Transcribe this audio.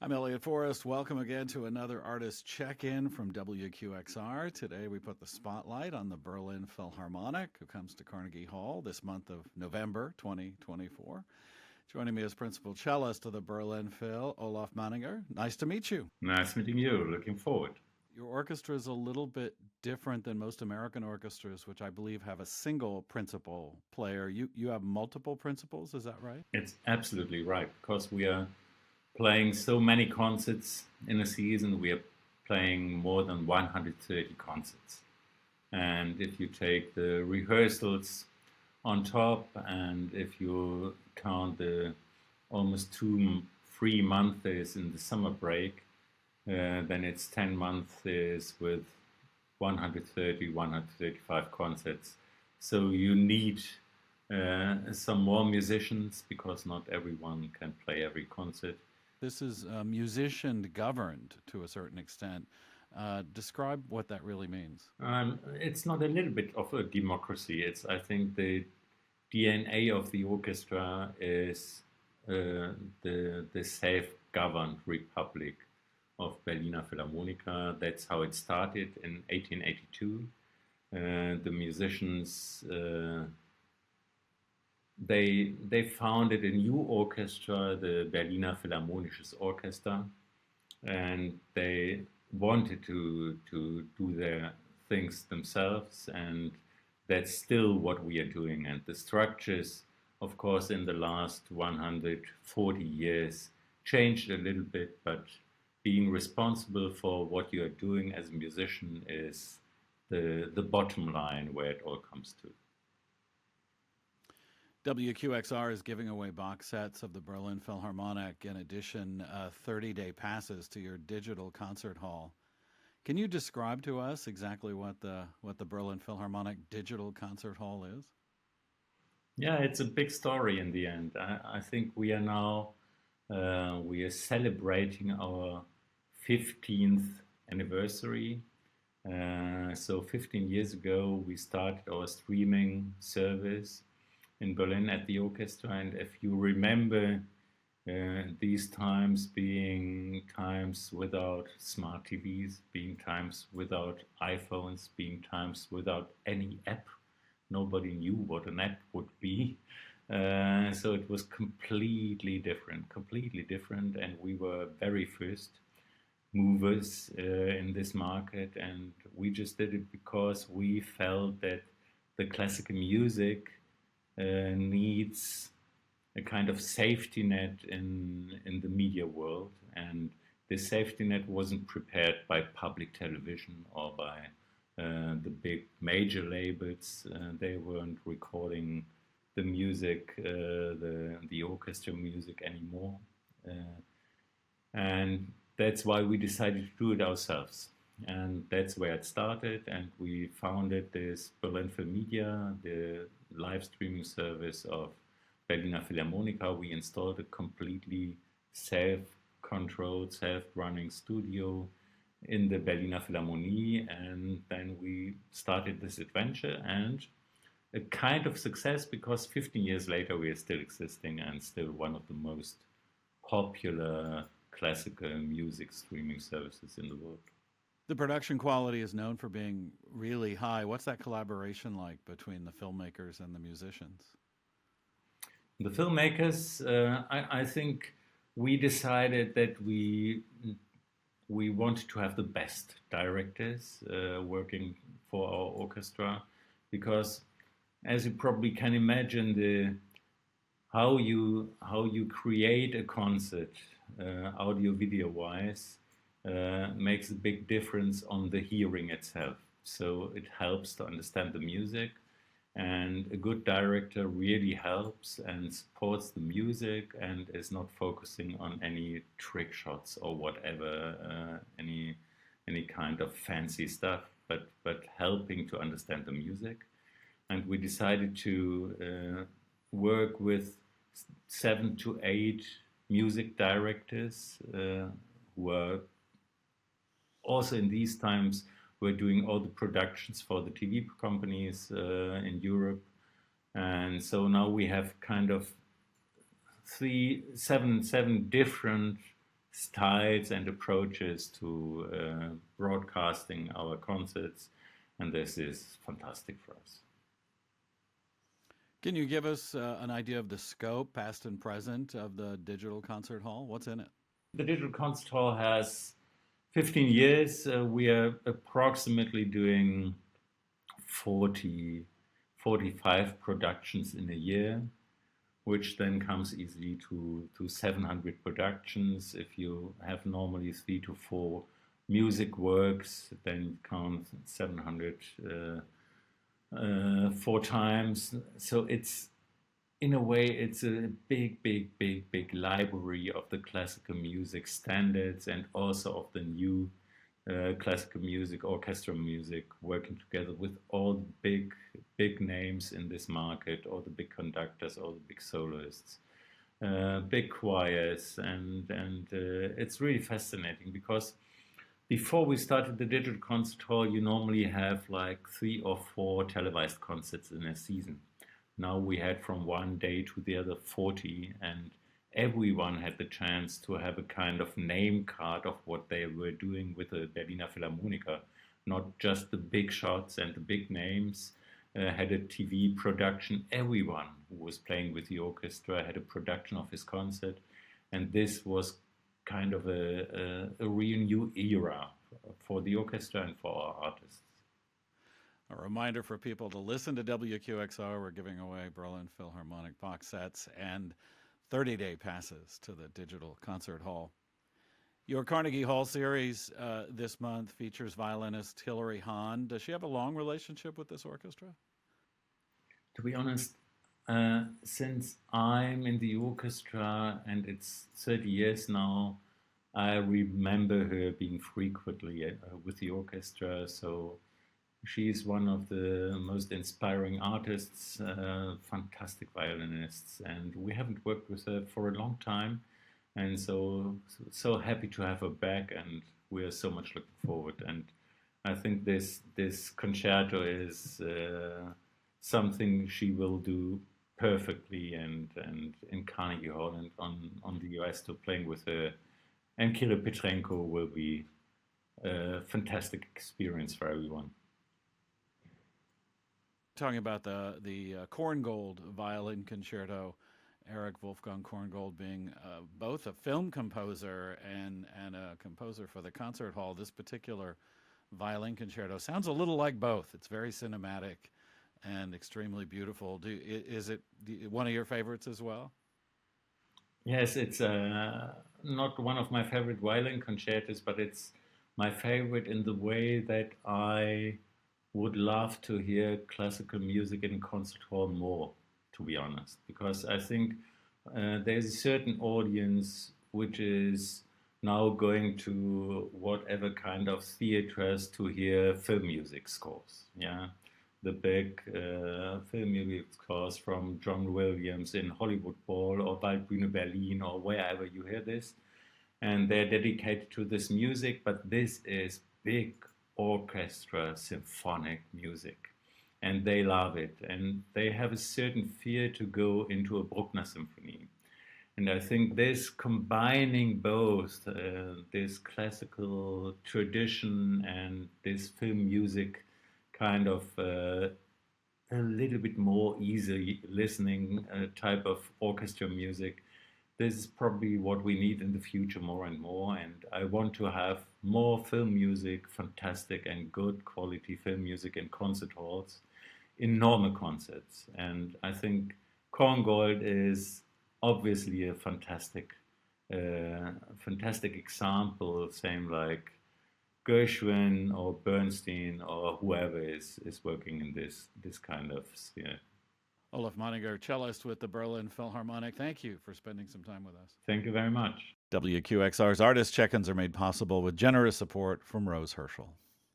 I'm Elliott Forrest. Welcome again to another artist check-in from WQXR. Today we put the spotlight on the Berlin Philharmonic, who comes to Carnegie Hall this month of November 2024. Joining me as principal cellist of the Berlin Phil, Olaf Maninger. Nice to meet you. Nice meeting you. Looking forward. Your orchestra is a little bit different than most American orchestras, which I believe have a single principal player. You have multiple principals, is that right? It's absolutely right, because we are playing so many concerts in a season. We are playing more than 130 concerts. And if you take the rehearsals on top, and if you count the almost 3 months in the summer break, then it's 10 months with 130, 135 concerts. So you need some more musicians, because not everyone can play every concert. This is musician governed to a certain extent. Describe what that really means. It's not a little bit of a democracy. It's, I think, the DNA of the orchestra is the self-governed republic of Berliner Philharmonic. That's how it started in 1882. The musicians they founded a new orchestra, the Berliner Philharmonisches Orchester, and they wanted to do their things themselves, and that's still what we are doing. And the structures, of course, in the last 140 years changed a little bit, but being responsible for what you are doing as a musician is the bottom line where it all comes to. WQXR is giving away box sets of the Berlin Philharmonic, in addition 30-day passes to your digital concert hall. Can you describe to us exactly what the Berlin Philharmonic digital concert hall is? Yeah, it's a big story in the end. I think we are now we are celebrating our 15th anniversary. So 15 years ago, we started our streaming service in Berlin at the orchestra. And if you remember these times being times without smart TVs, being times without iPhones, being times without any app, nobody knew what an app would be. So it was completely different. And we were very first movers in this market. And we just did it because we felt that the classical music needs a kind of safety net in the media world. And this safety net wasn't prepared by public television or by the big major labels. They weren't recording the music, the orchestra music anymore. And that's why we decided to do it ourselves. And that's where it started. And we founded this Berlin Philmedia, the live streaming service of Berliner Philharmonic. We installed a completely self-controlled, self-running studio in the Berliner Philharmonie. And then we started this adventure, and a kind of success, because 15 years later we are still existing and still one of the most popular classical music streaming services in the world. The production quality is known for being really high. What's that collaboration like between the filmmakers and the musicians? The filmmakers, I think we decided that we wanted to have the best directors working for our orchestra, because, as you probably can imagine, how you create a concert audio video wise makes a big difference on the hearing itself. So it helps to understand the music, and a good director really helps and supports the music and is not focusing on any trick shots or whatever, any kind of fancy stuff, but helping to understand the music. And we decided to work with 7 to 8 music directors who are also in these times were doing all the productions for the TV companies in Europe. And so now we have kind of seven different styles and approaches to broadcasting our concerts, and this is fantastic for us. Can you give us an idea of the scope, past and present, of the digital concert hall? What's in it? The digital concert hall has 15 years. We are approximately doing 45 productions in a year, which then comes easily to 700 productions. If you have normally 3 to 4 music works, then count 700 4 times. So it's, in a way, it's a big library of the classical music standards and also of the new classical music, orchestral music, working together with all the big names in this market, all the big conductors, all the big soloists, big choirs, and it's really fascinating because before we started the digital concert hall, you normally have like 3 or 4 televised concerts in a season. Now we had from one day to the other 40, and everyone had the chance to have a kind of name card of what they were doing with the Berliner Philharmonic. Not just the big shots and the big names had a TV production. Everyone who was playing with the orchestra had a production of his concert, and this was kind of a real new era for the orchestra and for our artists. A reminder for people to listen to WQXR. We're giving away Berlin Philharmonic box sets and 30-day passes to the digital concert hall. Your Carnegie Hall series this month features violinist Hillary Hahn. Does she have a long relationship with this orchestra? To be honest, since I'm in the orchestra and it's 30 years now, I remember her being frequently with the orchestra. So she's one of the most inspiring artists, fantastic violinists, and we haven't worked with her for a long time. And so happy to have her back, and we are so much looking forward. And I think this concerto is something she will do perfectly, and in Carnegie Hall and on the US tour, playing with her and Kirill Petrenko will be a fantastic experience for everyone. Talking about the Korngold violin concerto, Eric Wolfgang Korngold being both a film composer and a composer for the concert hall. This particular violin concerto sounds a little like both. It's very cinematic and extremely beautiful. Is it one of your favorites as well? Yes, it's not one of my favorite violin concertos, but it's my favorite in the way that I would love to hear classical music in a concert hall more, to be honest, because I think there's a certain audience which is now going to whatever kind of theaters to hear film music scores. Yeah, the big film music scores from John Williams in Hollywood Bowl or Waldbühne Berlin or wherever you hear this, and they're dedicated to this music. But this is big orchestra symphonic music, and they love it, and they have a certain fear to go into a Bruckner symphony. And I think this combining both this classical tradition and this film music kind of a little bit more easy listening type of orchestra music, this is probably what we need in the future more and more. And I want to have more film music, fantastic and good quality film music in concert halls, in normal concerts. And I think Korngold is obviously a fantastic example, same like Gershwin or Bernstein or whoever is working in this kind of sphere. Olaf Maninger, cellist with the Berlin Philharmonic. Thank you for spending some time with us. Thank you very much. WQXR's Artist Check-ins are made possible with generous support from Rose Herschel.